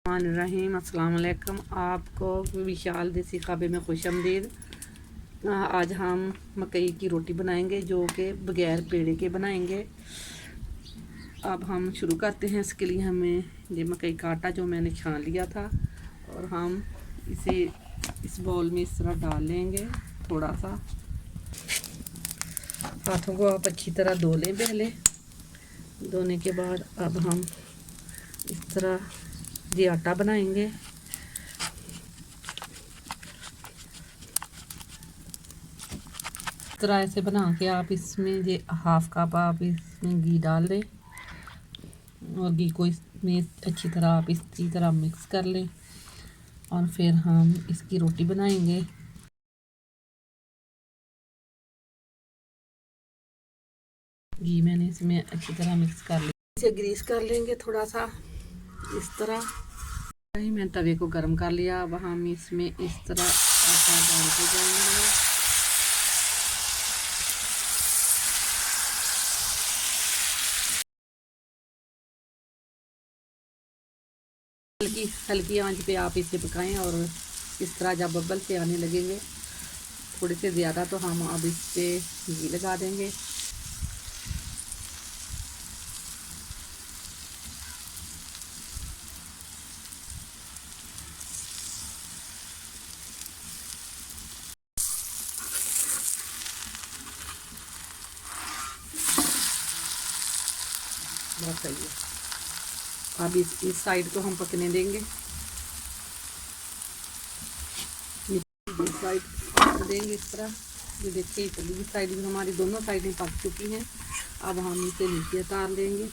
रहीम अस्सलाम वालेकुम। आपको विशाल देसी खाबे में खुशामदीद। आज हम मकई की रोटी बनाएंगे जो कि बगैर पेड़े के बनाएंगे। अब हम शुरू करते हैं। इसके लिए हमें ये मकई का आटा जो मैंने छान लिया था और हम इसे इस बाउल में इस तरह डाल लेंगे। थोड़ा सा हाथों को आप अच्छी तरह धो लें। पहले धोने के बाद अब हम इस तरह ये आटा बनाएंगे। इस तरह ऐसे बना के आप इसमें ये हाफ कप आप इसमें घी डाल दें और घी को इसमें अच्छी तरह आप इसी तरह मिक्स कर लें और फिर हम इसकी रोटी बनाएंगे। घी मैंने इसमें अच्छी तरह मिक्स कर लिया। इसे ग्रीस कर लेंगे थोड़ा सा इस तरह। मैं तवे को गर्म कर लिया। अब हम इसमें इस तरह आटा डालते जाएंगे। हल्की हल्की आंच पे आप इसे पकाएं और इस तरह जब बबल से आने लगेंगे थोड़े से ज़्यादा तो हम अब इस पे घी लगा देंगे। बहुत सही है। अब इस साइड को हम पकने देंगे। इस साइड पक देंगे इस तरह। ये देखिए इस साइड भी हमारी दोनों साइडें पक चुकी हैं। अब हम इसे नीचे उतार देंगे।